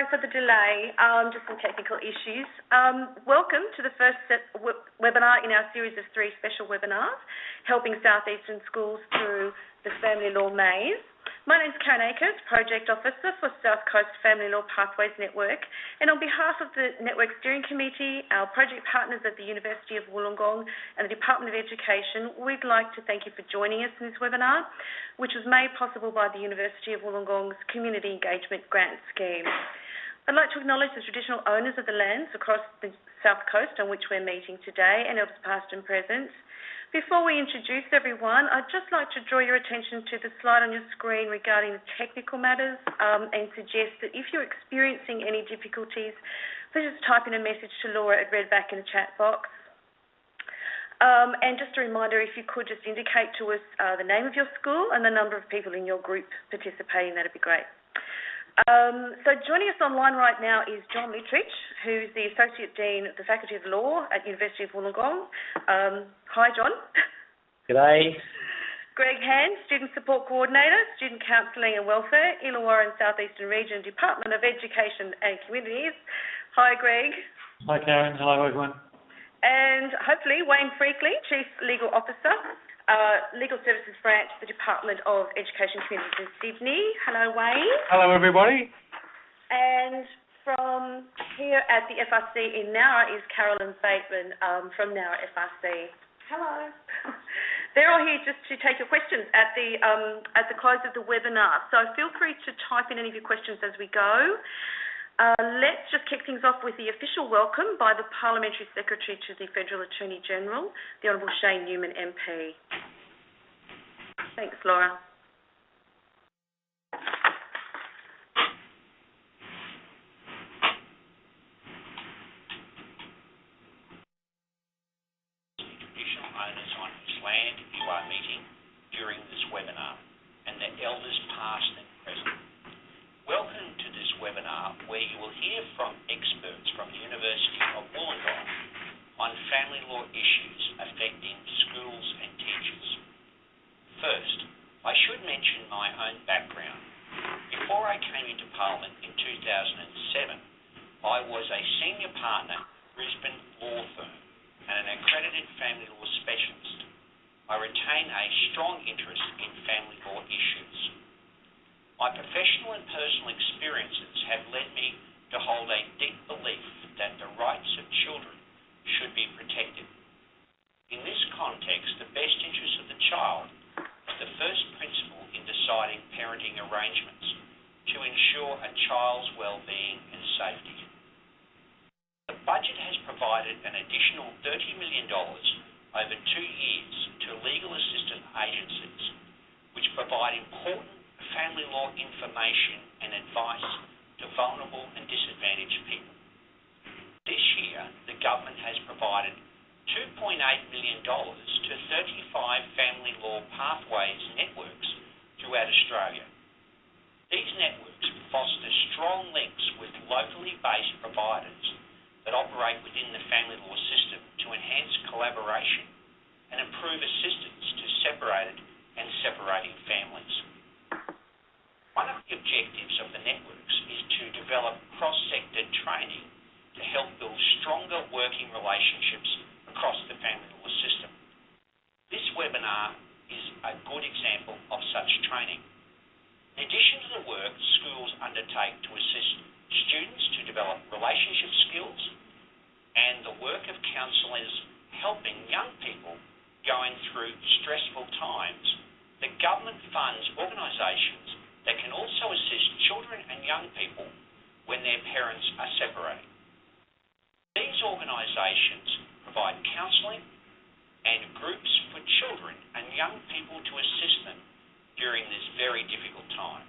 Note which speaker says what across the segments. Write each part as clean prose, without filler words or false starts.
Speaker 1: sorry for the delay, just some technical issues. Welcome to the first webinar in our series of 3 special webinars, helping South Eastern schools through the Family Law Maze. My name is Karen Akers, Project Officer for South Coast Family Law Pathways Network, and on behalf of the Network Steering Committee, our project partners at the University of Wollongong and the Department of Education, we'd like to thank you for joining us in this webinar, which was made possible by the University of Wollongong's Community Engagement Grant Scheme. I'd like to acknowledge the traditional owners of the lands across the South Coast on which we're meeting today, and elders past and present. Before we introduce everyone, I'd just like to draw your attention to the slide on your screen regarding the technical matters and suggest that if you're experiencing any difficulties, please just type in a message to Laura at Redback in the chat box. And just a reminder, if you could just indicate to us the name of your school and the number of people in your group participating, that'd be great. So joining us online right now is John Littrich, who's the Associate Dean of the Faculty of Law at University of Wollongong. Hi, John.
Speaker 2: G'day.
Speaker 1: Greg Hand, Student Support Coordinator, Student Counselling and Welfare, Illawarra and South Eastern Region, Department of Education and Communities. Hi, Greg.
Speaker 2: Hi, Karen. Hello, everyone.
Speaker 1: And hopefully Wayne Freakley, Chief Legal Officer, Legal Services Branch, the Department of Education Communities in Sydney. Hello, Wayne.
Speaker 2: Hello, everybody.
Speaker 1: And from here at the FRC in Nowra is Carolyn Bateman from Nowra FRC. Hello. They're all here just to take your questions at the close of the webinar. So feel free to type in any of your questions as we go. Let's just kick things off with the official welcome by the Parliamentary Secretary to the Federal Attorney General, the Honourable Shane Newman MP. Thanks, Laura.
Speaker 3: Traditional owners on whose land you are meeting during this webinar, and the elders past and present. Welcome to this webinar where you will hear from experts from the University of Wollongong on family law issues affecting schools and teachers. First, I should mention my own background. Before I came into Parliament in 2007, I was a senior partner at Brisbane law firm and an accredited family law specialist. I retain a strong interest in family law issues. My professional and personal experiences have led me to hold a deep belief that the rights of children should be protected. In this context, the best interest of the child is the first principle in deciding parenting arrangements to ensure a child's well-being and safety. The budget has provided an additional $30 million over 2 years to legal assistance agencies, which provide important family law information and advice to vulnerable and disadvantaged people. This year, the government has provided $2.8 million to 35 family law pathways networks throughout Australia. These networks foster strong links with locally based providers that operate within the family law system to enhance collaboration and improve assistance to separated and separating families. One of the objectives of the networks is to develop cross-sector training to help build stronger working relationships across the family law system. This webinar is a good example of such training. In addition to the work schools undertake to assist students to develop relationship skills and the work of counsellors helping young people going through stressful times, the government funds organisations that can also assist children and young people when their parents are separating. These organisations provide counselling and groups for children and young people to assist them during this very difficult time.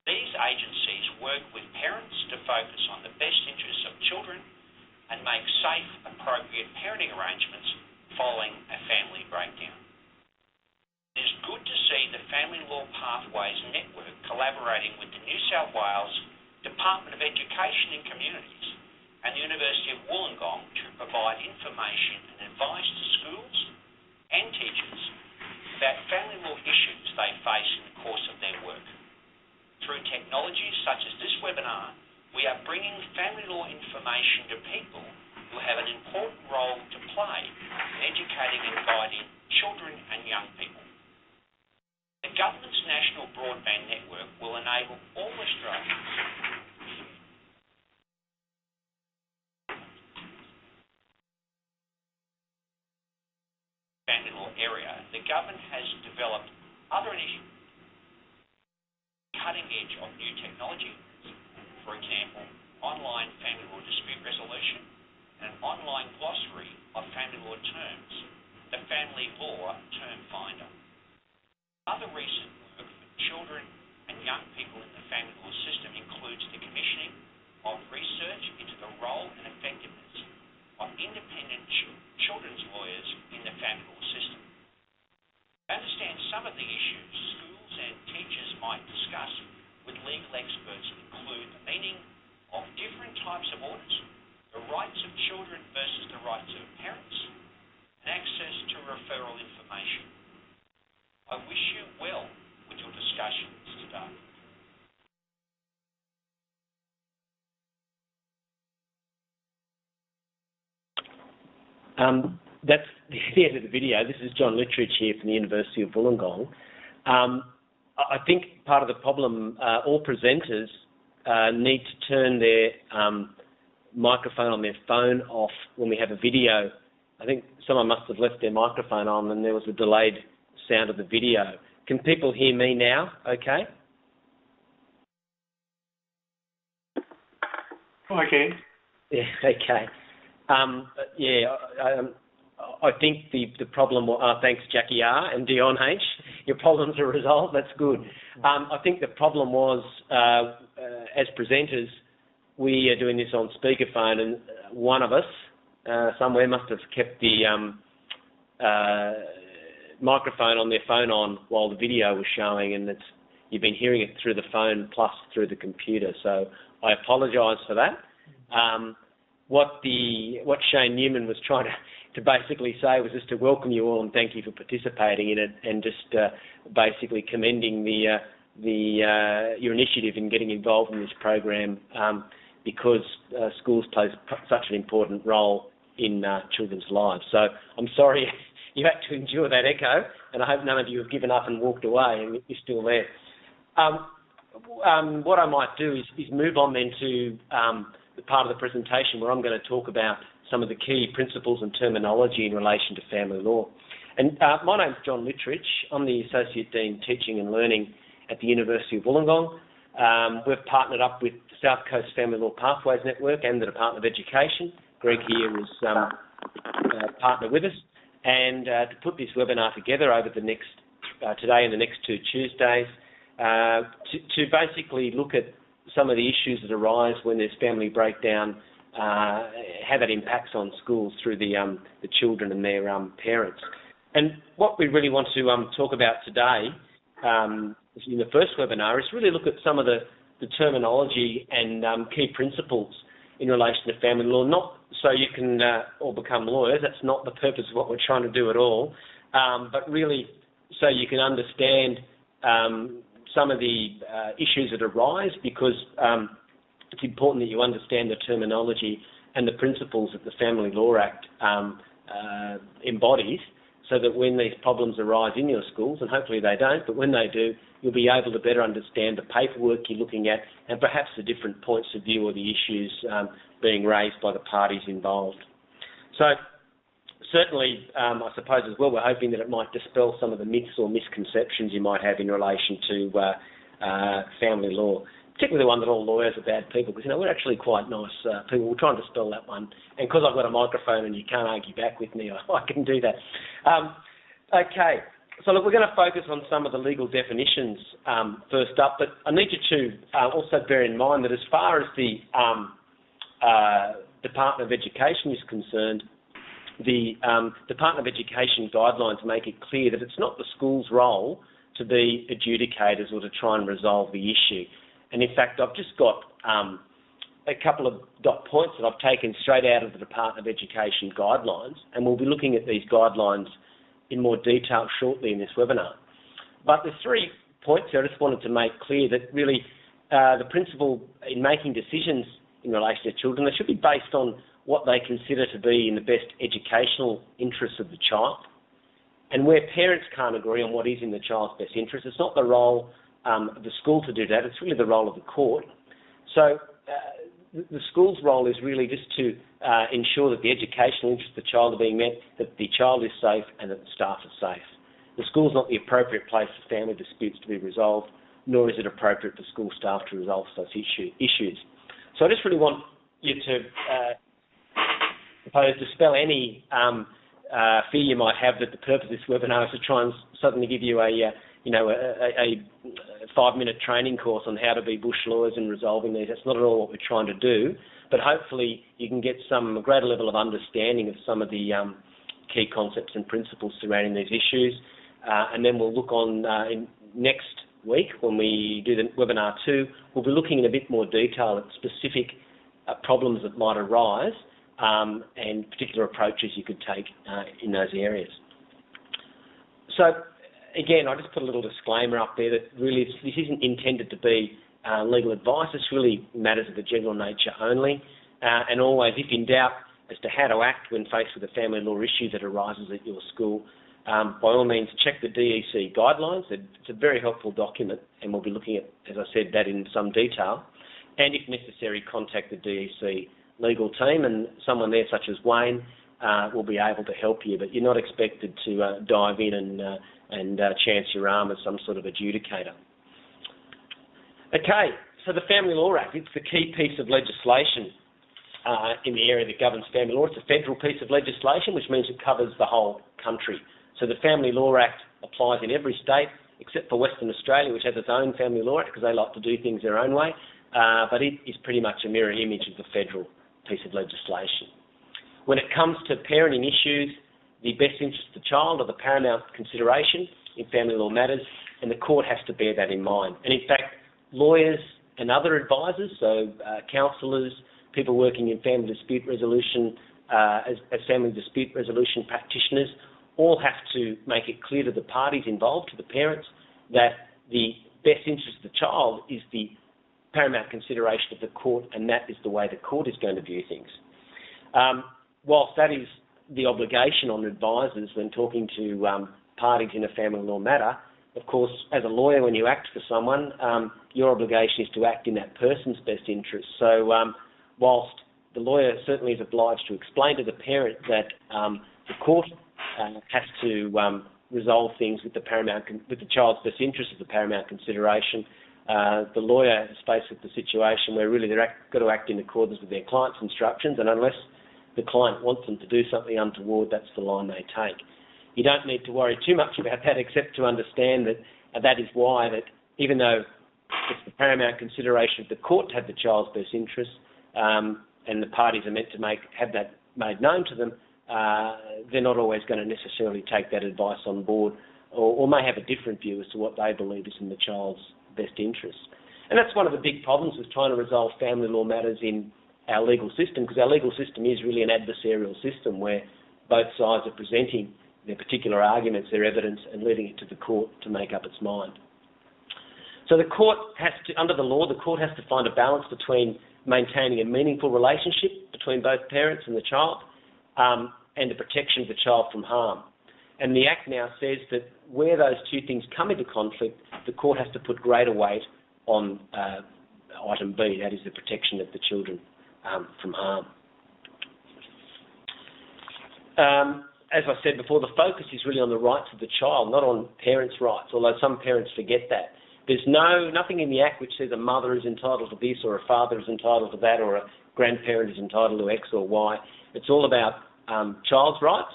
Speaker 3: These agencies work with parents to focus on the best interests of children and make safe, appropriate parenting arrangements following a family breakdown. It is good to see the Family Law Pathways Network collaborating with the New South Wales Department of Education and Communities and the University of Wollongong to provide information and advice to schools and teachers about family law issues they face in the course of their work. Through technologies such as this webinar, we are bringing family law information to people who have an important role to play in educating and guiding children and young people. The government's national broadband network will enable all Australians family law area. The government has developed other initiatives, cutting edge of new technology, for example, online family law dispute resolution and an online glossary of family law terms, the Family Law Term Finder. Other recent work for children and young people in the family law system includes the commissioning of research into the role and effectiveness of independent children's lawyers in the family law system. To understand some of the issues schools and teachers might discuss with legal experts include the meaning of different types of orders, the rights of children versus the rights of parents, and access to referral information. I wish you well with your discussions today.
Speaker 4: That's the end of the video. This is John Littridge here from the University of Wollongong. I think part of the problem, all presenters need to turn their microphone on their phone off when we have a video. I think someone must have left their microphone on and there was a delayed sound of the video. Can people hear me now? Okay.
Speaker 2: Okay.
Speaker 4: Yeah, okay. I think the problem, thanks Jackie R and Dion H, your problems are resolved, that's good. I think the problem was, as presenters, we are doing this on speakerphone and one of us somewhere must have kept the microphone on their phone on while the video was showing, and you've been hearing it through the phone plus through the computer, so I apologise for that. What Shane Newman was trying to basically say was just to welcome you all and thank you for participating in it, and just basically commending your initiative in getting involved in this program, because schools play such an important role in children's lives. So I'm sorry you had to endure that echo, and I hope none of you have given up and walked away and you're still there. What I might do is move on then to the part of the presentation where I'm going to talk about some of the key principles and terminology in relation to family law. And my name's John Littridge. I'm the Associate Dean Teaching and Learning at the University of Wollongong. We've partnered up with the South Coast Family Law Pathways Network and the Department of Education. Greg here is partnered with us. And to put this webinar together over the next, today and the next 2 Tuesdays, to basically look at some of the issues that arise when there's family breakdown, how that impacts on schools through the children and their parents. And what we really want to talk about today in the first webinar is really look at some of the terminology and key principles in relation to family law, not so you can all become lawyers. That's not the purpose of what we're trying to do at all, but really so you can understand some of the issues that arise, because it's important that you understand the terminology and the principles that the Family Law Act embodies, so that when these problems arise in your schools, and hopefully they don't, but when they do, you'll be able to better understand the paperwork you're looking at and perhaps the different points of view or the issues being raised by the parties involved. So certainly, I suppose as well, we're hoping that it might dispel some of the myths or misconceptions you might have in relation to family law, particularly the one that all lawyers are bad people, because, we're actually quite nice people. We're trying to dispel that one. And because I've got a microphone and you can't argue back with me, I can do that. Okay. So, look, we're going to focus on some of the legal definitions first up, but I need you to also bear in mind that as far as the Department of Education is concerned, the Department of Education guidelines make it clear that it's not the school's role to be adjudicators or to try and resolve the issue. And in fact, I've just got a couple of dot points that I've taken straight out of the Department of Education guidelines, and we'll be looking at these guidelines in more detail shortly in this webinar. But there's 3 points there I just wanted to make clear that really the principle in making decisions in relation to children, they should be based on what they consider to be in the best educational interests of the child. And where parents can't agree on what is in the child's best interest, it's not the role of the school to do that, it's really the role of the court. So the school's role is really just to ensure that the educational interests of the child are being met, that the child is safe and that the staff are safe. The school's not the appropriate place for family disputes to be resolved, nor is it appropriate for school staff to resolve such issues. So I just really want you to dispel any fear you might have that the purpose of this webinar is to try and suddenly give you a 5-minute training course on how to be bush lawyers and resolving these. That's not at all what we're trying to do, but hopefully you can get a greater level of understanding of some of the key concepts and principles surrounding these issues. And then we'll look on in next week when we do the webinar 2, we'll be looking in a bit more detail at specific problems that might arise and particular approaches you could take in those areas. So again, I just put a little disclaimer up there that really this isn't intended to be legal advice. It's really matters of a general nature only. And always, if in doubt as to how to act when faced with a family law issue that arises at your school, by all means, check the DEC guidelines. It's a very helpful document, and we'll be looking at, as I said, that in some detail. And if necessary, contact the DEC legal team, and someone there, such as Wayne, will be able to help you. But you're not expected to dive in and chance your arm as some sort of adjudicator. Okay, so the Family Law Act, it's the key piece of legislation in the area that governs family law. It's a federal piece of legislation, which means it covers the whole country. So the Family Law Act applies in every state except for Western Australia, which has its own Family Law Act because they like to do things their own way, but it is pretty much a mirror image of the federal piece of legislation. When it comes to parenting issues, the best interests of the child are the paramount consideration in family law matters, and the court has to bear that in mind. And in fact, lawyers and other advisors, so counsellors, people working in family dispute resolution, as family dispute resolution practitioners, all have to make it clear to the parties involved, to the parents, that the best interest of the child is the paramount consideration of the court, and that is the way the court is going to view things. Whilst that is the obligation on advisors when talking to parties in a family law matter, of course, as a lawyer, when you act for someone, your obligation is to act in that person's best interest. So whilst the lawyer certainly is obliged to explain to the parent that the court has to resolve things with the child's best interest as the paramount consideration, the lawyer is faced with the situation where really they're got to act in accordance with their client's instructions, and unless the client wants them to do something untoward, that's the line they take. You don't need to worry too much about that, except to understand that that is why that even though it's the paramount consideration of the court to have the child's best interest, and the parties are meant to have that made known to them, they're not always going to necessarily take that advice on board, or may have a different view as to what they believe is in the child's best interest. And that's one of the big problems with trying to resolve family law matters in our legal system, because our legal system is really an adversarial system where both sides are presenting their particular arguments, their evidence, and leaving it to the court to make up its mind. So the court has to, under the law, the court has to find a balance between maintaining a meaningful relationship between both parents and the child, and the protection of the child from harm. And the Act now says that where those two things come into conflict, the court has to put greater weight on item B, that is the protection of the children from harm. As I said before, the focus is really on the rights of the child, not on parents' rights, although some parents forget that. There's nothing in the Act which says a mother is entitled to this or a father is entitled to that or a grandparent is entitled to X or Y. It's all about child's rights,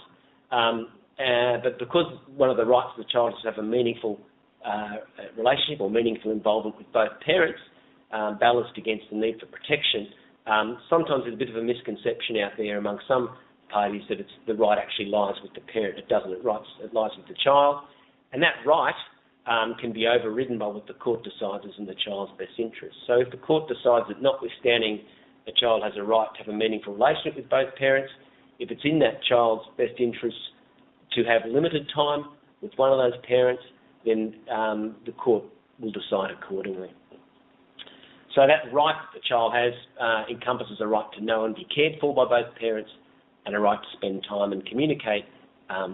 Speaker 4: but because one of the rights of the child is to have a meaningful relationship or meaningful involvement with both parents, balanced against the need for protection, sometimes there's a bit of a misconception out there among some parties that the right actually lies with the parent. It doesn't. It lies with the child, and that right can be overridden by what the court decides is in the child's best interest. So if the court decides that notwithstanding the child has a right to have a meaningful relationship with both parents, if it's in that child's best interest to have limited time with one of those parents, then the court will decide accordingly. So that right that the child has encompasses a right to know and be cared for by both parents and a right to spend time and communicate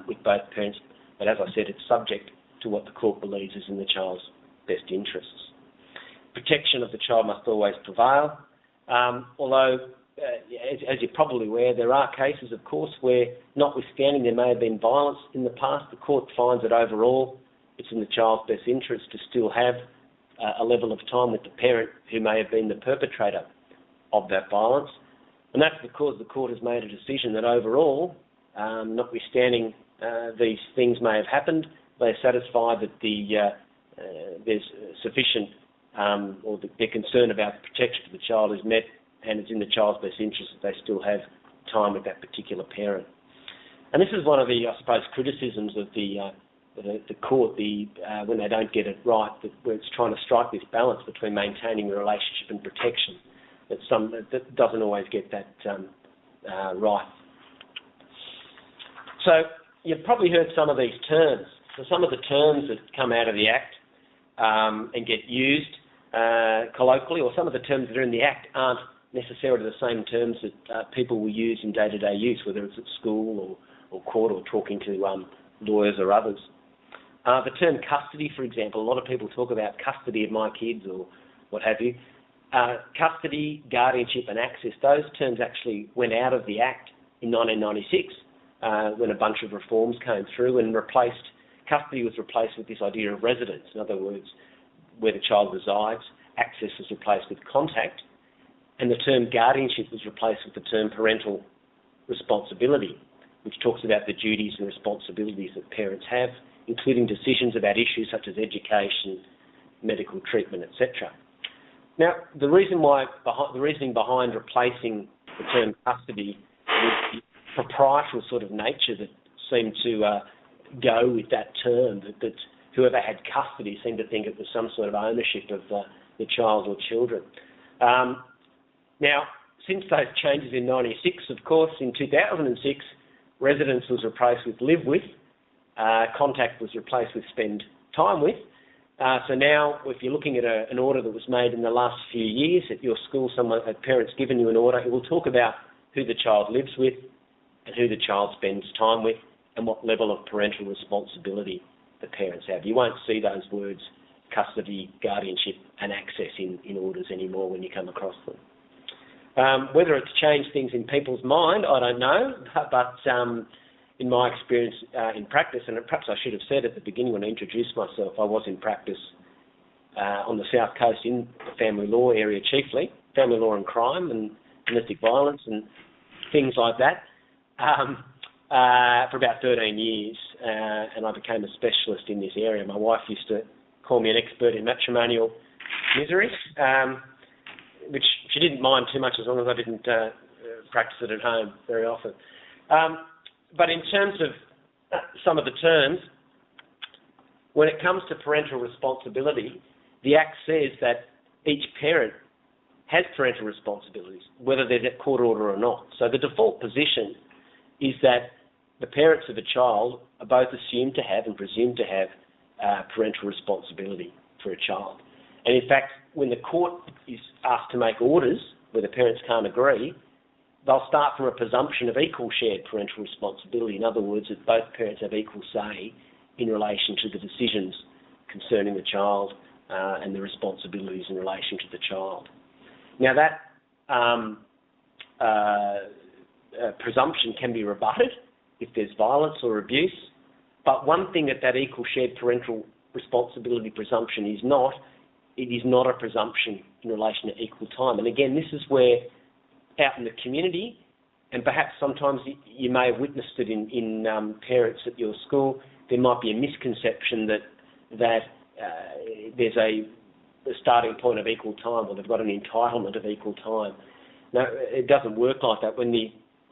Speaker 4: with both parents. But as I said, it's subject to what the court believes is in the child's best interests. Protection of the child must always prevail, although, as you're probably aware, there are cases, of course, where, notwithstanding there may have been violence in the past, the court finds that overall it's in the child's best interest to still have a level of time with the parent who may have been the perpetrator of that violence. And that's because the court has made a decision that overall, notwithstanding these things may have happened, they're satisfied that there's sufficient, or their concern about the protection of the child is met, and it's in the child's best interest that they still have time with that particular parent. And this is one of the, I suppose, criticisms of the court, when they don't get it right, where it's trying to strike this balance between maintaining the relationship and protection, that doesn't always get that right. So you've probably heard some of these terms. So some of the terms that come out of the Act and get used colloquially, or some of the terms that are in the Act aren't necessarily the same terms that people will use in day-to-day use, whether it's at school or court or talking to lawyers or others. The term custody, for example, a lot of people talk about custody of my kids or what have you. Custody, guardianship and access, those terms actually went out of the Act in 1996 when a bunch of reforms came through and custody was replaced with this idea of residence. In other words, where the child resides. Access was replaced with contact, and the term guardianship was replaced with the term parental responsibility, which talks about the duties and responsibilities that parents have, including decisions about issues such as education, medical treatment, etc. Now, the reasoning behind replacing the term custody was the proprietorial sort of nature that seemed to go with that term, that whoever had custody seemed to think it was some sort of ownership of the child or children. Now, since those changes in 96, of course, in 2006, residence was replaced with live with, contact was replaced with spend time with. So now, if you're looking at an order that was made in the last few years at your school, a parent's given you an order, it will talk about who the child lives with and who the child spends time with and what level of parental responsibility the parents have. You won't see those words custody, guardianship and access in orders anymore when you come across them. Whether it's changed things in people's mind, I don't know, but in my experience in practice, and perhaps I should have said at the beginning when I introduced myself, I was in practice on the South Coast in the family law area chiefly, family law and crime and domestic violence and things like that, for about 13 years, and I became a specialist in this area. My wife used to call me an expert in matrimonial misery, which she didn't mind too much as long as I didn't practice it at home very often. But in terms of some of the terms, when it comes to parental responsibility, the Act says that each parent has parental responsibilities, whether there's a court order or not. So the default position is that the parents of a child are both assumed to have and presumed to have parental responsibility for a child. And in fact, when the court is asked to make orders where the parents can't agree, they'll start from a presumption of equal shared parental responsibility. In other words, that both parents have equal say in relation to the decisions concerning the child and the responsibilities in relation to the child. Now that presumption can be rebutted if there's violence or abuse, but one thing that equal shared parental responsibility presumption is not, it is not a presumption in relation to equal time. And again, this is where out in the community, and perhaps sometimes you may have witnessed it in parents at your school, there might be a misconception that there's a starting point of equal time, or they've got an entitlement of equal time. No, it doesn't work like that.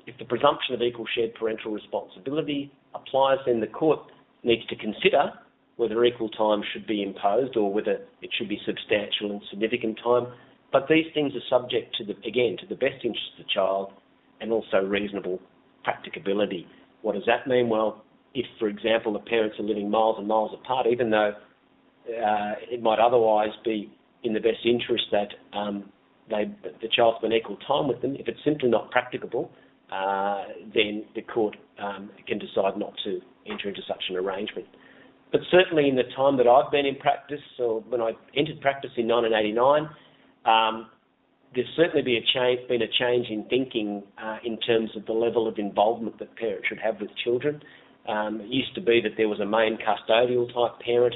Speaker 4: If the presumption of equal shared parental responsibility applies, then the court needs to consider whether equal time should be imposed or whether it should be substantial and significant time. But these things are subject to the best interest of the child and also reasonable practicability. What does that mean? Well, if, for example, the parents are living miles and miles apart, even though it might otherwise be in the best interest that the child spend equal time with them. If it's simply not practicable, then the court can decide not to enter into such an arrangement. But certainly in the time that I've been in practice, or when I entered practice in 1989, there's certainly been a change in thinking in terms of the level of involvement that parents should have with children. It used to be that there was a main custodial type parent,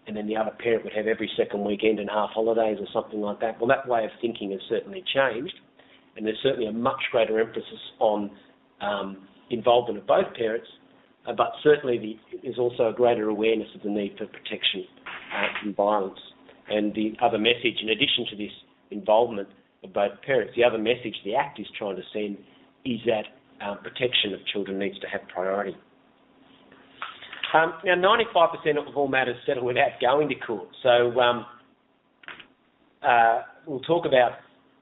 Speaker 4: and then the other parent would have every second weekend and half holidays or something like that. Well, that way of thinking has certainly changed, and there's certainly a much greater emphasis on involvement of both parents, but certainly there's also a greater awareness of the need for protection from violence. And the other message, in addition to this involvement of both parents, the other message the Act is trying to send is that protection of children needs to have priority. Now, 95% of all matters settle without going to court. So we'll talk about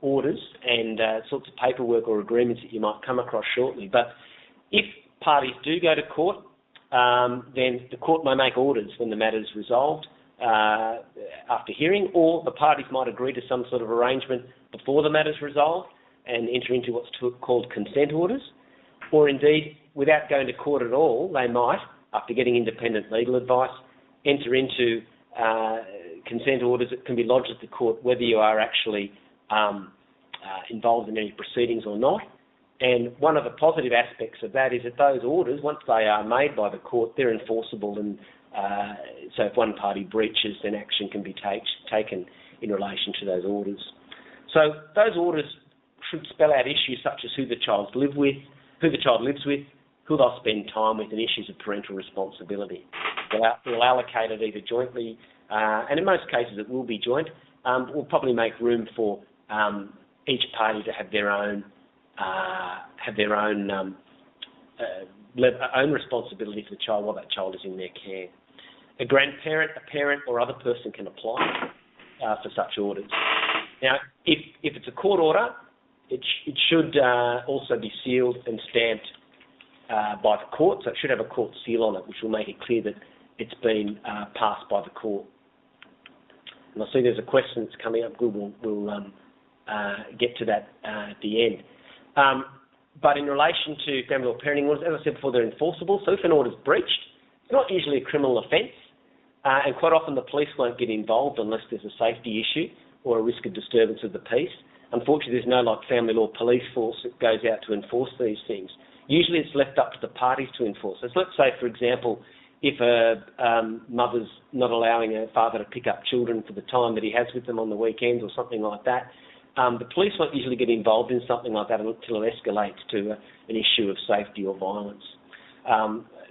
Speaker 4: orders and sorts of paperwork or agreements that you might come across shortly. But if parties do go to court, then the court may make orders when the matter is resolved after hearing, or the parties might agree to some sort of arrangement before the matter is resolved and enter into what's called consent orders, or indeed, without going to court at all, they might, after getting independent legal advice, enter into consent orders that can be lodged at the court whether you are actually involved in any proceedings or not. And one of the positive aspects of that is that those orders, once they are made by the court, they're enforceable, and so if one party breaches, then action can be taken in relation to those orders. So those orders should spell out issues such as who the child lives with, who they'll spend time with, and issues of parental responsibility. We'll allocate it either jointly, and in most cases it will be joint. We'll probably make room for each party to have their own own responsibility for the child while that child is in their care. A grandparent, a parent, or other person can apply for such orders. Now, if it's a court order, it should also be sealed and stamped by the court, so it should have a court seal on it, which will make it clear that it's been passed by the court. And I see there's a question that's coming up. We'll get to that at the end. But in relation to family law parenting orders, as I said before, they're enforceable. So if an order is breached, it's not usually a criminal offence, and quite often the police won't get involved unless there's a safety issue or a risk of disturbance of the peace. Unfortunately, there's no family law police force that goes out to enforce these things. Usually it's left up to the parties to enforce. So let's say, for example, if a mother's not allowing her father to pick up children for the time that he has with them on the weekends or something like that, the police won't usually get involved in something like that until it escalates to an issue of safety or violence.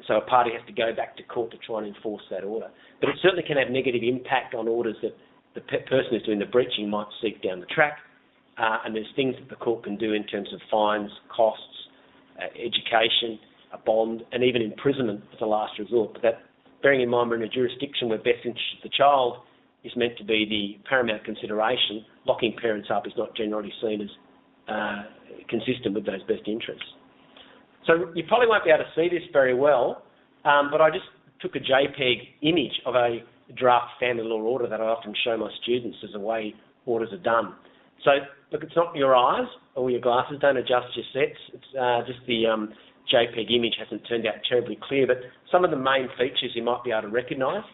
Speaker 4: So a party has to go back to court to try and enforce that order. But it certainly can have negative impact on orders that the person who's doing the breaching might seek down the track. And there's things that the court can do in terms of fines, costs, education, a bond, and even imprisonment as a last resort. But that, bearing in mind we're in a jurisdiction where best interest of the child is meant to be the paramount consideration, locking parents up is not generally seen as consistent with those best interests. So you probably won't be able to see this very well, but I just took a JPEG image of a draft family law order that I often show my students as the way orders are done. So, look, it's not your eyes or your glasses, don't adjust your sets. It's just the JPEG image hasn't turned out terribly clear, but some of the main features you might be able to recognise.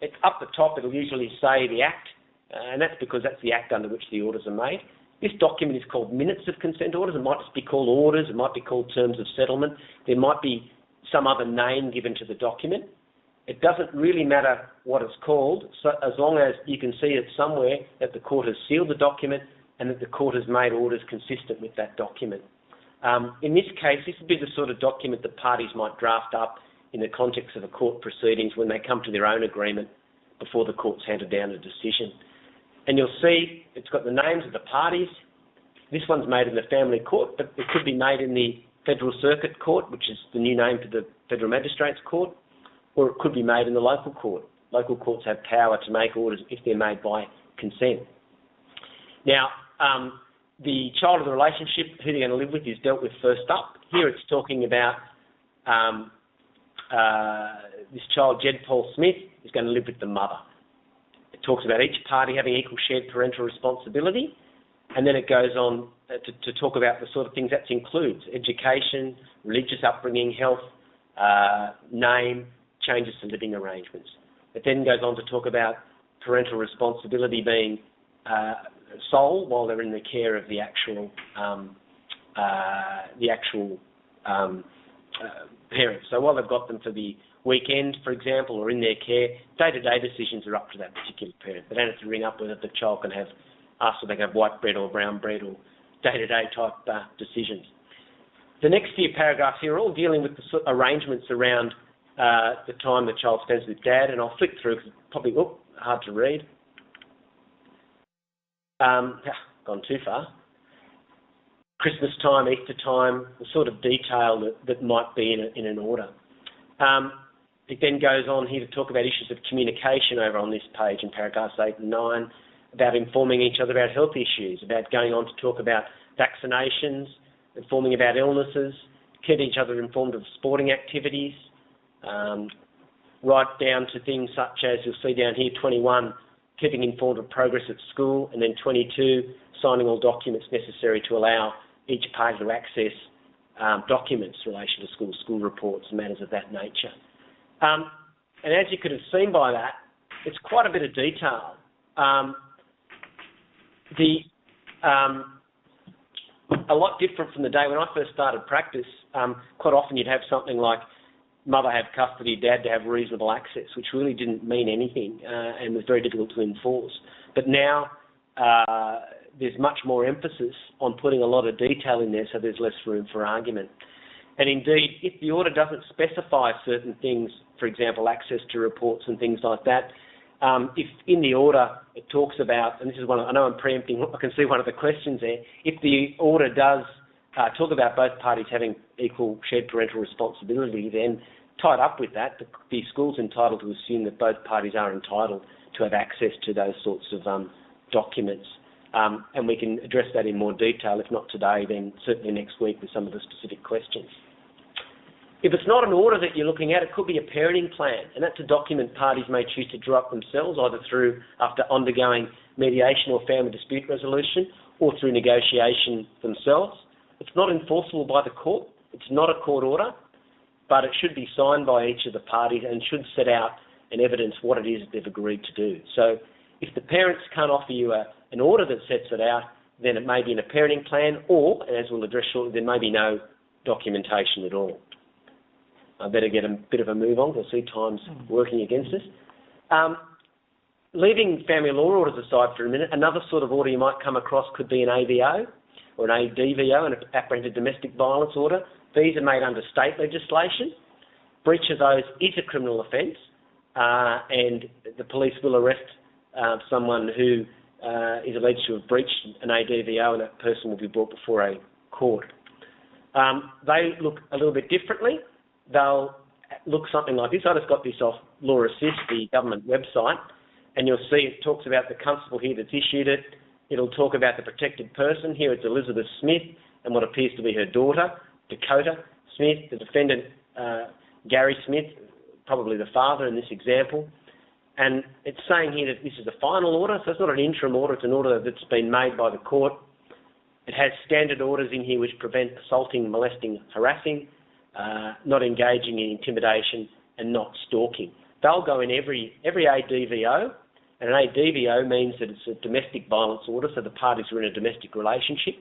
Speaker 4: It's up the top, it'll usually say the Act, and that's because that's the Act under which the orders are made. This document is called Minutes of Consent Orders. It might just be called Orders, it might be called Terms of Settlement. There might be some other name given to the document. It doesn't really matter what it's called, so as long as you can see it somewhere that the court has sealed the document and that the court has made orders consistent with that document. In this case, this would be the sort of document that parties might draft up in the context of a court proceedings when they come to their own agreement before the court's handed down a decision. And you'll see it's got the names of the parties. This one's made in the family court, but it could be made in the Federal Circuit Court, which is the new name for the Federal Magistrates Court, or it could be made in the local court. Local courts have power to make orders if they're made by consent. Now, the child of the relationship, who they're going to live with, is dealt with first up. Here it's talking about this child, Jed Paul Smith, is going to live with the mother. talks about each party having equal shared parental responsibility, and then it goes on to talk about the sort of things that includes education, religious upbringing, health, name, changes to living arrangements. It then goes on to talk about parental responsibility being sole while they're in the care of the actual parents. So while they've got them for the weekend, for example, or in their care, day-to-day decisions are up to that particular parent. They don't have to ring up whether the child can ask if they can have white bread or brown bread or day-to-day type decisions. The next few paragraphs here are all dealing with the arrangements around the time the child spends with dad, and I'll flick through because it's probably hard to read. Gone too far. Christmas time, Easter time, the sort of detail that might be in an order. It then goes on here to talk about issues of communication over on this page in paragraphs 8 and 9, about informing each other about health issues, about going on to talk about vaccinations, informing about illnesses, keeping each other informed of sporting activities, right down to things such as, you'll see down here, 21, keeping informed of progress at school, and then 22, signing all documents necessary to allow each party to access documents in relation to school reports and matters of that nature. And as you could have seen by that, it's quite a bit of detail. A lot different from the day when I first started practice. Quite often you'd have something like mother have custody, dad to have reasonable access, which really didn't mean anything and was very difficult to enforce. But now there's much more emphasis on putting a lot of detail in there, so there's less room for argument. And indeed, if the order doesn't specify certain things, for example, access to reports and things like that, if in the order it talks about, and this is one, I know I'm preempting, I can see one of the questions there, if the order does talk about both parties having equal shared parental responsibility, then tied up with that, the school's entitled to assume that both parties are entitled to have access to those sorts of documents. And we can address that in more detail, if not today, then certainly next week with some of the specific questions. If it's not an order that you're looking at, it could be a parenting plan, and that's a document parties may choose to draw up themselves, either after undergoing mediation or family dispute resolution, or through negotiation themselves. It's not enforceable by the court. It's not a court order, but it should be signed by each of the parties and should set out and evidence what it is they've agreed to do. So if the parents can't offer you an order that sets it out, then it may be in a parenting plan, or, and as we'll address shortly, there may be no documentation at all. I better get a bit of a move on, because I see time's working against us. Leaving family law orders aside for a minute, another sort of order you might come across could be an AVO, or an ADVO, an apprehended domestic violence order. These are made under state legislation. Breach of those is a criminal offence, and the police will arrest someone who is alleged to have breached an ADVO, and that person will be brought before a court. They look a little bit differently. They'll look something like this. I just got this off Law Assist, the government website, and you'll see it talks about the constable here that's issued it. It'll talk about the protected person. Here it's Elizabeth Smith and what appears to be her daughter, Dakota Smith, the defendant, Gary Smith, probably the father in this example. And it's saying here that this is a final order, so it's not an interim order, it's an order that's been made by the court. It has standard orders in here which prevent assaulting, molesting, harassing, not engaging in intimidation, and not stalking. They'll go in every ADVO, and an ADVO means that it's a domestic violence order, so the parties are in a domestic relationship.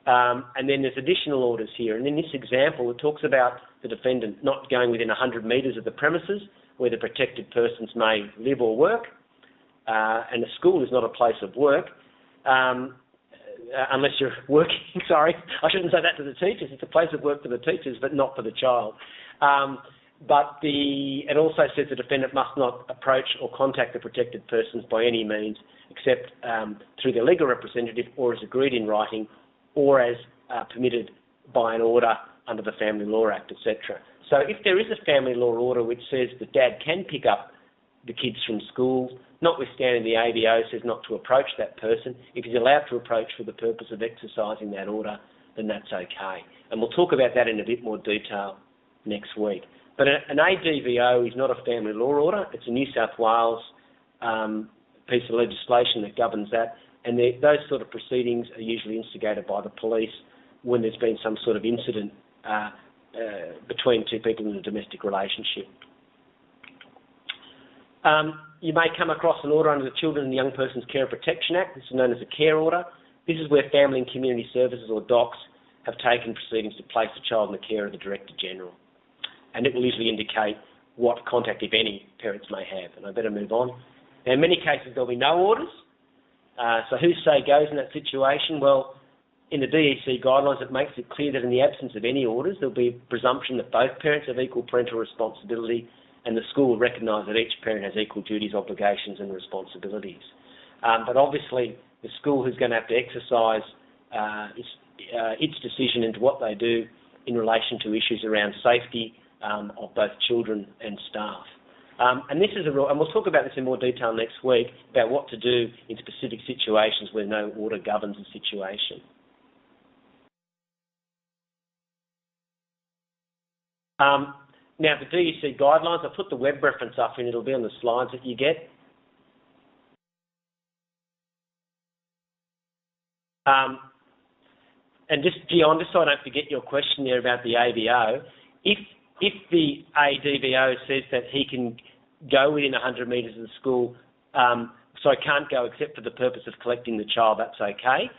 Speaker 4: And then there's additional orders here. And in this example, it talks about the defendant not going within 100 metres of the premises where the protected persons may live or work, and the school is not a place of work, unless you're working, sorry, I shouldn't say that to the teachers, it's a place of work for the teachers, but not for the child. It also says the defendant must not approach or contact the protected persons by any means except through their legal representative or as agreed in writing or as permitted by an order under the Family Law Act, etc. So if there is a family law order which says that dad can pick up the kids from school, notwithstanding the AVO says not to approach that person, if he's allowed to approach for the purpose of exercising that order, then that's okay. And we'll talk about that in a bit more detail next week. But an ADVO is not a family law order. It's a New South Wales piece of legislation that governs that, and those sort of proceedings are usually instigated by the police when there's been some sort of incident between two people in a domestic relationship. You may come across an order under the Children and Young Persons Care and Protection Act. This is known as a care order. This is where Family and Community Services, or DOCS, have taken proceedings to place the child in the care of the Director General. And it will usually indicate what contact, if any, parents may have. And I better move on. Now, in many cases, there'll be no orders. So whose say goes in that situation? Well, in the DEC guidelines, it makes it clear that in the absence of any orders, there'll be a presumption that both parents have equal parental responsibility, and the school will recognise that each parent has equal duties, obligations and responsibilities. But obviously, the school is going to have to exercise its decision into what they do in relation to issues around safety of both children and staff. And this is and we'll talk about this in more detail next week, about what to do in specific situations where no order governs the situation. Now, the DEC guidelines, I'll put the web reference up and it'll be on the slides that you get. And just so I don't forget your question there about the AVO, if the ADVO says that he can go within 100 metres of the school, can't go except for the purpose of collecting the child, that's okay.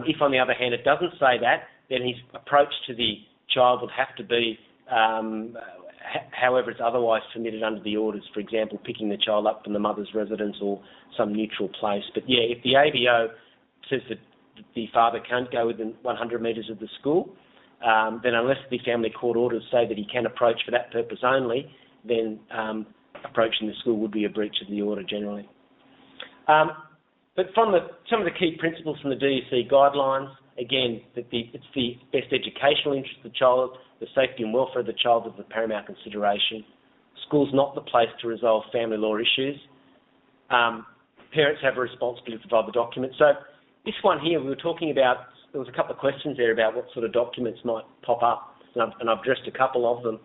Speaker 4: If, on the other hand, it doesn't say that, then his approach to the child would have to be however it's otherwise permitted under the orders, for example, picking the child up from the mother's residence or some neutral place. But yeah, if the AVO says that the father can't go within 100 metres of the school, then unless the family court orders say that he can approach for that purpose only, then approaching the school would be a breach of the order generally. But from some of the key principles from the DEC guidelines, again, that it's the best educational interest of the child, the safety and welfare of the child is the paramount consideration. School's not the place to resolve family law issues. Parents have a responsibility to provide the documents. So this one here, we were talking about, there was a couple of questions there about what sort of documents might pop up, and I've addressed a couple of them.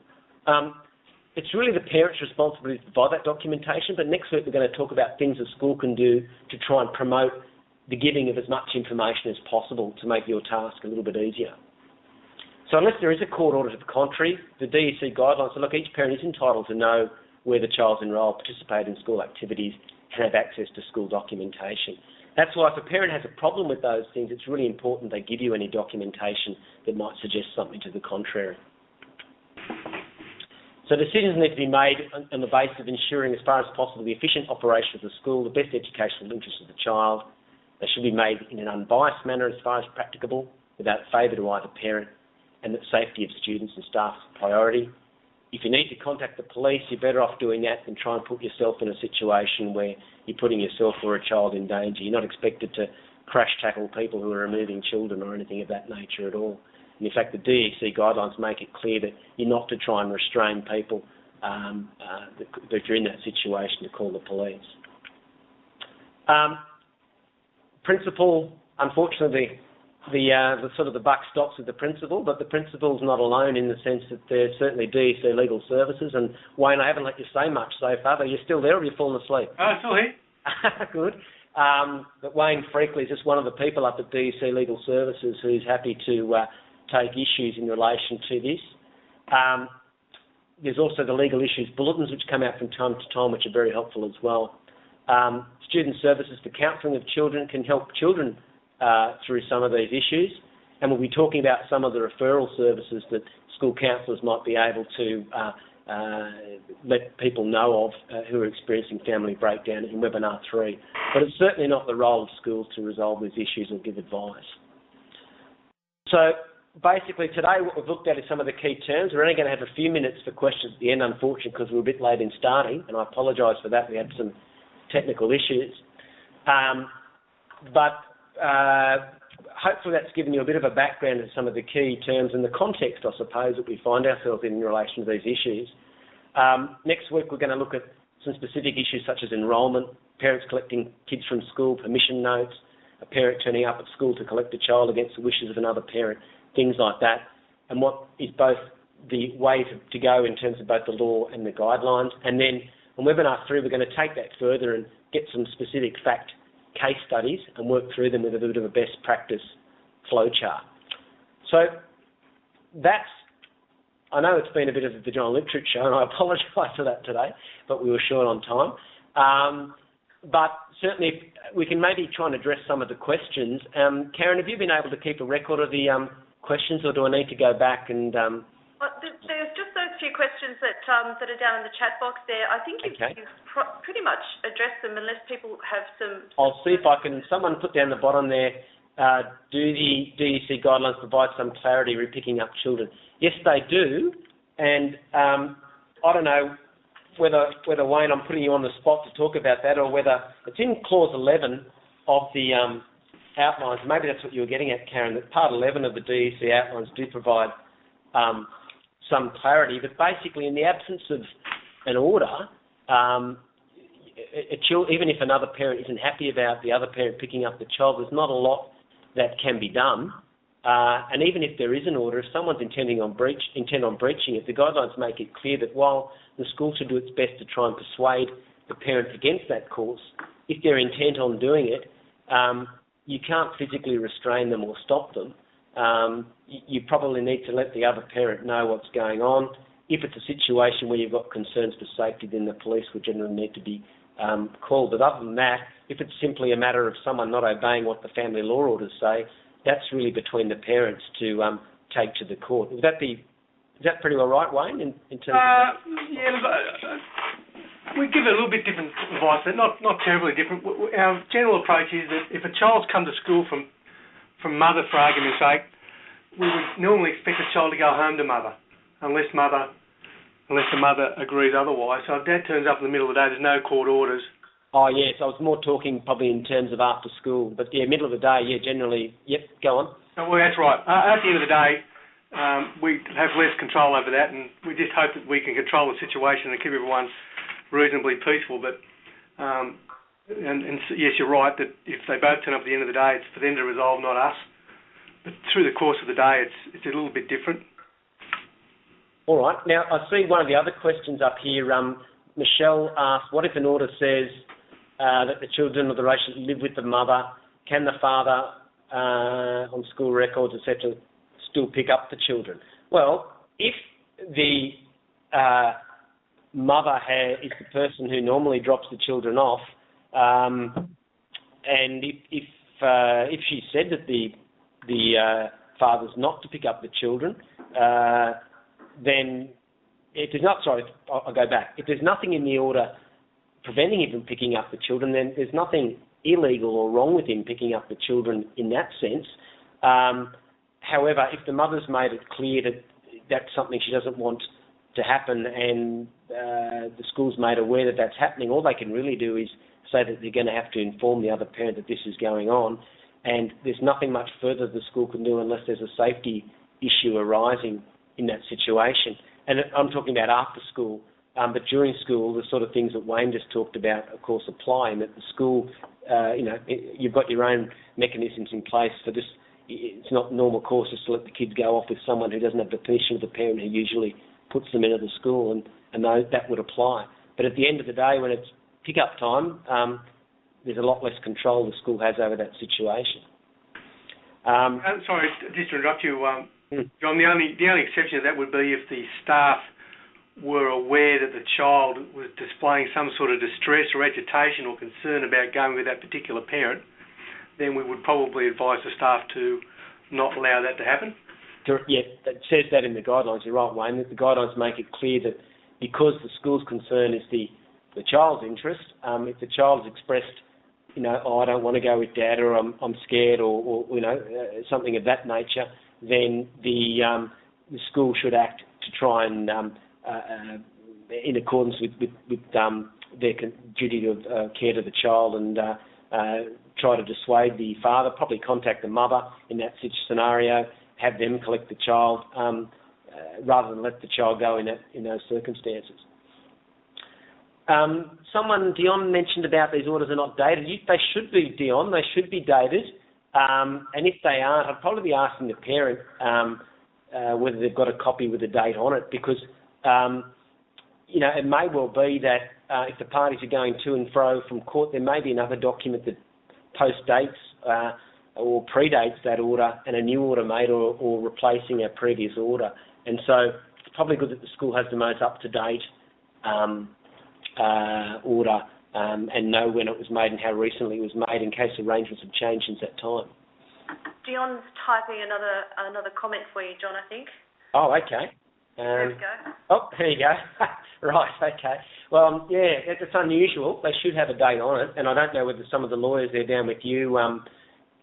Speaker 4: It's really the parent's responsibility to provide that documentation, but next week we're going to talk about things the school can do to try and promote the giving of as much information as possible to make your task a little bit easier. So unless there is a court order to the contrary, the DEC guidelines say, look, each parent is entitled to know where the child's enrolled, participate in school activities, and have access to school documentation. That's why if a parent has a problem with those things, it's really important they give you any documentation that might suggest something to the contrary. So decisions need to be made on the basis of ensuring as far as possible the efficient operation of the school, the best educational interests of the child. They should be made in an unbiased manner as far as practicable, without favour to either parent, and that safety of students and staff is a priority. If you need to contact the police, you're better off doing that than try and put yourself in a situation where you're putting yourself or a child in danger. You're not expected to crash tackle people who are removing children or anything of that nature at all. And in fact, the DEC guidelines make it clear that you're not to try and restrain people if you're in that situation to call the police. Principal, unfortunately, the sort of the buck stops with the principal, but the principal's not alone in the sense that there's certainly DEC legal services. And Wayne, I haven't let you say much so far, but you're still there, or have you fallen asleep?
Speaker 2: Oh, still here.
Speaker 4: Good. But Wayne Freakley is just one of the people up at DEC Legal Services who's happy to take issues in relation to this. There's also the legal issues bulletins which come out from time to time, which are very helpful as well. Student services for counselling of children can help children through some of these issues, and we'll be talking about some of the referral services that school counsellors might be able to let people know of who are experiencing family breakdown in Webinar 3. But it's certainly not the role of schools to resolve these issues or give advice. So basically today what we've looked at is some of the key terms. We're only going to have a few minutes for questions at the end, unfortunately, because we're a bit late in starting, and I apologise for that. We had some technical issues. Hopefully that's given you a bit of a background to some of the key terms and the context, I suppose, that we find ourselves in relation to these issues. Next week we're going to look at some specific issues such as enrolment, parents collecting kids from school, permission notes, a parent turning up at school to collect a child against the wishes of another parent, things like that, and what is both the way to go in terms of both the law and the guidelines. And then on webinar 3, we're going to take that further and get some specific fact case studies and work through them with a bit of a best practice flowchart. So I know it's been a bit of the John Littrich show, and I apologise for that today, but we were short on time. But certainly we can maybe try and address some of the questions. Karen, have you been able to keep a record of the questions, or do I need to go back and...
Speaker 1: There's just those few questions that are down in the chat box there. I think you've pretty much addressed them, unless people have some...
Speaker 4: I'll see if I can... Someone put down the bottom there, do the DEC guidelines provide some clarity re picking up children? Yes, they do. And I don't know whether Wayne, I'm putting you on the spot to talk about that, or whether it's in clause 11 of the outlines. Maybe that's what you were getting at, Karen, that part 11 of the DEC outlines do provide some clarity, but basically in the absence of an order, even if another parent isn't happy about the other parent picking up the child, there's not a lot that can be done. And even if there is an order, if someone's intent on breaching it, the guidelines make it clear that while the school should do its best to try and persuade the parent against that course, if they're intent on doing it, you can't physically restrain them or stop them. You probably need to let the other parent know what's going on. If it's a situation where you've got concerns for safety, then the police would generally need to be called. But other than that, if it's simply a matter of someone not obeying what the family law orders say, that's really between the parents to take to the court. Is that pretty well right, Wayne, in terms of...
Speaker 5: Yeah, we give a little bit different advice, but not terribly different. Our general approach is that if a child's come to school from mother, for argument's sake, we would normally expect the child to go home to mother, unless the mother agrees otherwise. So if dad turns up in the middle of the day, there's no court orders.
Speaker 4: Oh, yes, I was more talking probably in terms of after school. But, yeah, middle of the day, yeah, generally, yep, go on.
Speaker 5: Well, that's right. At the end of the day, we have less control over that, and we just hope that we can control the situation and keep everyone reasonably peaceful. But, and yes, you're right, that if they both turn up at the end of the day, it's for them to resolve, not us. But through the course of the day, it's a little bit different.
Speaker 4: All right. Now, I see one of the other questions up here. Michelle asked, what if an order says that the children of the relationship live with the mother? Can the father, on school records, etc., still pick up the children? Well, if the mother is the person who normally drops the children off, and if she said that the father's not to pick up the children, then it is not. Sorry, I'll go back. If there's nothing in the order preventing him from picking up the children, then there's nothing illegal or wrong with him picking up the children in that sense. However, if the mother's made it clear that that's something she doesn't want to happen, and the school's made aware that that's happening, all they can really do is say that they're going to have to inform the other parent that this is going on, and there's nothing much further the school can do unless there's a safety issue arising in that situation. And I'm talking about after school, but during school, the sort of things that Wayne just talked about, of course, apply, and that the school, you've got your own mechanisms in place for this. It's not normal course just to let the kids go off with someone who doesn't have the permission of the parent who usually puts them into the school, and that would apply. But at the end of the day, when it's pick-up time, there's a lot less control the school has over that situation.
Speaker 5: Sorry, just to interrupt you, John, the only exception to that would be if the staff were aware that the child was displaying some sort of distress or agitation or concern about going with that particular parent, then we would probably advise the staff to not allow that to happen.
Speaker 4: Yeah, it says that in the guidelines. You're right, Wayne. The guidelines make it clear that because the school's concern is the child's interest, if the child's expressed, I don't want to go with Dad, or I'm scared, or something of that nature, then the school should act to try and, in accordance with their duty of care to the child, and try to dissuade the father, probably contact the mother in that scenario, have them collect the child, rather than let the child go in those circumstances. Dion mentioned about these orders are not dated. They should be, Dion. They should be dated. And if they aren't, I'd probably be asking the parent whether they've got a copy with a date on it, because it may well be that if the parties are going to and fro from court, there may be another document that postdates or predates that order and a new order made or replacing a previous order. And so it's probably good that the school has the most up-to-date order and know when it was made and how recently it was made in case arrangements have changed since that time.
Speaker 1: Dion's typing another comment for you, John, I think.
Speaker 4: Oh, okay.
Speaker 1: There we go.
Speaker 4: Oh, there you go. Right, okay. Well, yeah, it's unusual. They should have a date on it, and I don't know whether some of the lawyers there down with you,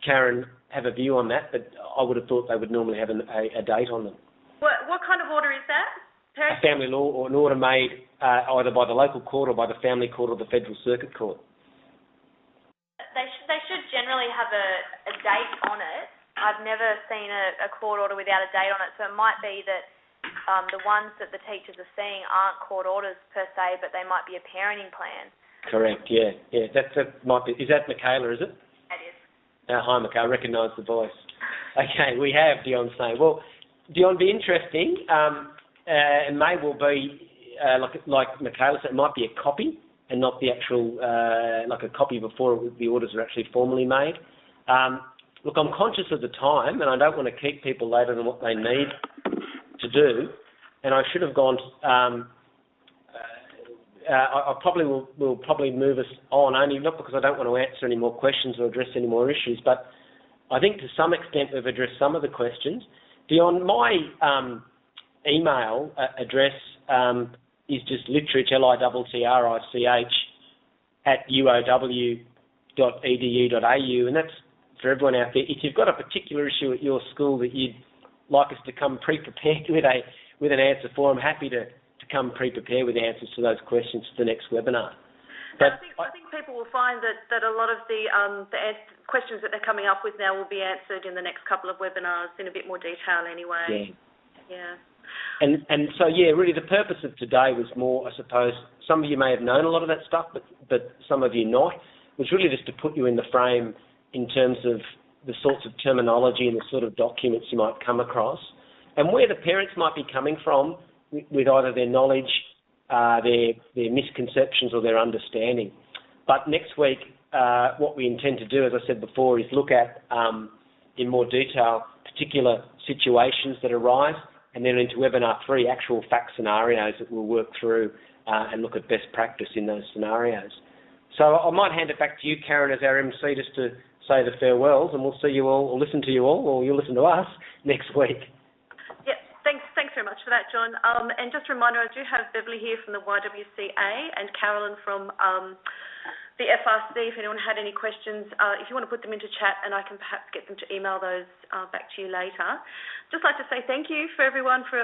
Speaker 4: Karen, have a view on that, but I would have thought they would normally have a date on them.
Speaker 1: What kind of order is that?
Speaker 4: A family law or an order made either by the local court or by the family court or the Federal Circuit Court.
Speaker 6: They should generally have a date on it. I've never seen a court order without a date on it, so it might be that the ones that the teachers are seeing aren't court orders per se, but they might be a parenting plan.
Speaker 4: Correct, yeah. That might be. Is that Michaela, is it?
Speaker 6: That is.
Speaker 4: Hi, Michaela. I recognise the voice. Okay, we have Dion saying. Well, Dion, be interesting. It may well be, like Michaela said, it might be a copy and not the actual, like a copy before the orders are actually formally made. Look, I'm conscious of the time, and I don't want to keep people later than what they need to do, and I should have gone. I probably will probably move us on, only not because I don't want to answer any more questions or address any more issues, but I think to some extent we've addressed some of the questions. Dion, my email address is just littrich, littrich, @uow.edu.au, and that's for everyone out there. If you've got a particular issue at your school that you'd like us to come pre-prepared with an answer for, I'm happy to come pre-prepared with answers to those questions for the next webinar. But
Speaker 1: I think people will find that a lot of the questions that they're coming up with now will be answered in the next couple of webinars in a bit more detail anyway. Yeah. And
Speaker 4: so, really the purpose of today was more, I suppose, some of you may have known a lot of that stuff, but some of you not, was really just to put you in the frame in terms of the sorts of terminology and the sort of documents you might come across, and where the parents might be coming from with either their knowledge, their misconceptions or their understanding. But next week, what we intend to do, as I said before, is look at, in more detail, particular situations that arise, and then into webinar 3, actual fact scenarios that we'll work through and look at best practice in those scenarios. So I might hand it back to you, Karen, as our MC, just to say the farewells, and we'll see you all, or listen to you all, or you'll listen to us next week.
Speaker 1: Yeah, thanks very much for that, John. And just a reminder, I do have Beverly here from the YWCA and Carolyn from the FRC. If anyone had any questions, if you want to put them into chat, and I can perhaps get them to email those back to you later. Just like to say thank you for everyone for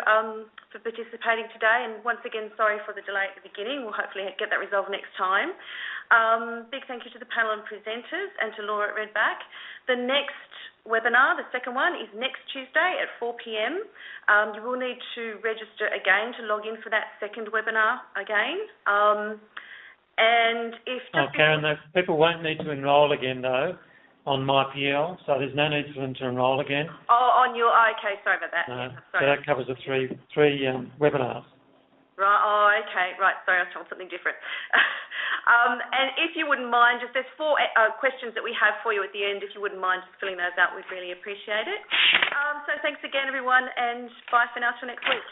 Speaker 1: participating today, and once again, sorry for the delay at the beginning. We'll hopefully get that resolved next time. Big thank you to the panel and presenters and to Laura at Redback. The next webinar, the second one, is next Tuesday at 4 p.m. You will need to register again to log in for that second webinar again. And if
Speaker 2: Karen, people won't need to enrol again though on MyPL, so there's no need for them to enrol again.
Speaker 1: Oh, on your okay, sorry about that.
Speaker 2: No,
Speaker 1: yeah,
Speaker 2: so that covers the three webinars.
Speaker 1: Right. Oh, okay. Right. Sorry, I was told something different. And if you wouldn't mind, there's 4 questions that we have for you at the end. If you wouldn't mind just filling those out, we'd really appreciate it. So thanks again, everyone, and bye for now till next week.